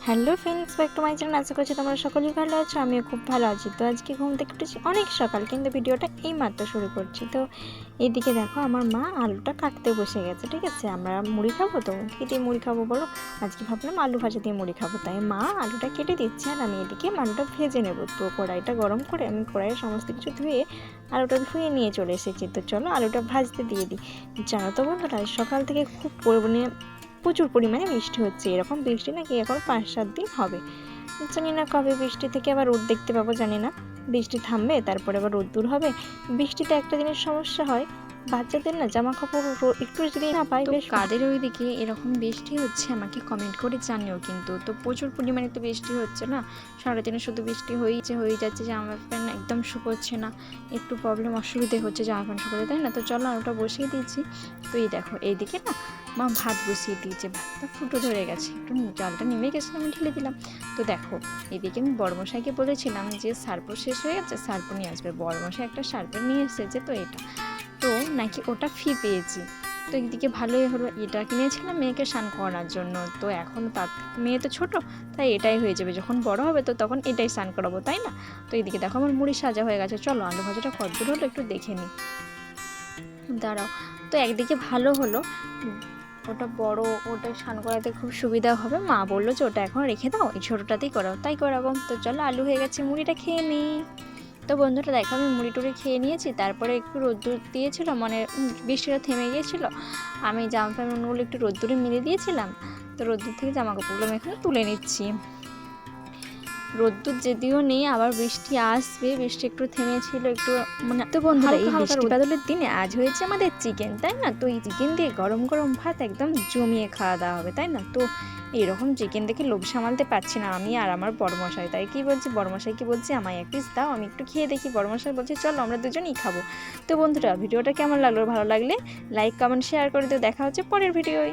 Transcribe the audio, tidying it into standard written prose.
Hello friends, back to my channel. আশা করছি তোমরা সকলেই ভালো আছো, আমিও খুব ভালো আছি। তো আজকে ঘুম থেকে উঠেছি অনেক সকাল, কিন্তু ভিডিওটা এই মাত্র শুরু করছি। তো এইদিকে দেখো, আমার মা আলুটা কাটতে বসে গেছে। ঠিক আছে, আমরা মুড়ি খাবো, তো কী দিয়ে মুড়ি খাবো বলো? আজকে ভাবলাম আলু ভাজা দিয়ে মুড়ি খাবো, তাই মা আলুটা কেটে দিচ্ছে আর আমি এদিকে আলুটা ভেজে নেবো। তো কড়াইটা গরম করে আমি কড়াইয়ের সমস্ত কিছু ধুয়ে আলুটা ধুয়ে নিয়ে চলে এসেছি। তো চলো আলুটা ভাজতে দিয়ে দিই। জানো তো বন্ধুরা, সকাল থেকে খুব প্রচুর পরিমাণে বৃষ্টি হচ্ছে। এরকম বৃষ্টি নাকি এখন 5-7 দিন হবে। জানি না কবে বৃষ্টি থেকে আবার রোদ দেখতে পাবো, জানি না। বৃষ্টি থামবে, তারপরে আবার রোদ্দুর হবে। বৃষ্টিতে একটা জিনিস সমস্যা হয়, বাচ্চাদের না জামা কাপড় একটু যদি না পাই। বেশ, কাদের ওইদিকে এরকম বৃষ্টি হচ্ছে আমাকে কমেন্ট করে জানিও কিন্তু। তো প্রচুর পরিমাণে তো বৃষ্টি হচ্ছে না, সারাদিনে শুধু বৃষ্টি হয়ে যাচ্ছে, জামা প্যান্ট একদম শুকোচ্ছে না, একটু প্রবলেম অসুবিধে হচ্ছে জামা প্যান্ট শুকোতে, তাই না? তো চলো ওটা বসিয়ে দিয়েছি। তো এই দেখো, এইদিকে না মা ভাত বসিয়ে দিয়েছে, ভাতটা ফুটো ধরে গেছে, একটু জলটা নেমে গেছে, আমি ঢেলে দিলাম। তো দেখো, এদিকে আমি বড়মশাইকে বলেছিলাম যে সার্পো শেষ হয়ে গেছে, সার্পো নিয়ে আসবে। বড়মশাই একটা সার্পো নিয়ে এসেছে, তো এটা তো নাকি ওটা ফ্রি পেয়েছি। তো একদিকে ভালোই হলো, এটা কিনেছিলাম মেয়েকে স্নান করানোর জন্য। তো এখন তার মেয়ে তো ছোটো, তাই এটাই হয়ে যাবে, যখন বড় হবে তো তখন এটাই স্নান করাবো, তাই না? তো এইদিকে দেখো আমার মুড়ি সাজা হয়ে গেছে। চলো আলু ভাজাটা কতদূর হলো একটু দেখে নিই, দাঁড়াও। তো একদিকে ভালো হলো, ওটা বড়, ওটা স্নান করাতে খুব সুবিধা হবে। মা বললো যে ওটা এখন রেখে দাও, এই ছোটোটাতেই করাও, তাই করাবো। তো চলো আলু হয়ে গেছে, মুড়িটা খেয়ে নিই। তো বন্ধুরা দেখো, আমি মুড়ি টুড়ি খেয়ে নিয়েছি। তারপরে একটু রোদ্দুর দিয়েছিল, মানে বৃষ্টিটা থেমে গিয়েছিলো, আমি জামা প্যান্টগুলো একটু রোদ্দুরে মিলে দিয়েছিলাম। তো রোদ্দুর থেকে জামা কাপড়গুলো আমি এখানে তুলে নিচ্ছি। রোদ্দুর যদিও নেই, আবার বৃষ্টি আসবে, বৃষ্টি একটু থেমেছিল একটু, মানে তো বন্ধুরা এই বৃষ্টি বাদলের দিনে আজ হয়েছে আমাদের চিকেন, তাই না? তো এই চিকেন দিয়ে গরম গরম ভাত একদম জমিয়ে খাওয়া দাওয়া হবে, তাই না? তো এরকম চিকেন দেখে লোভ সামালতে পারছি না আমি আর আমার বড়মশাই। তাই কি বলছি, বড়মশাইকে বলছি আমায় এক পিস দাও, আমি একটু খেয়ে দেখি। বড়মশাই বলছে চলো আমরা দুজনেই খাবো। তো বন্ধুরা ভিডিওটা কেমন লাগলো? ভালো লাগলে লাইক কমেন্ট শেয়ার করে দিও। দেখা হচ্ছে পরের ভিডিওয়।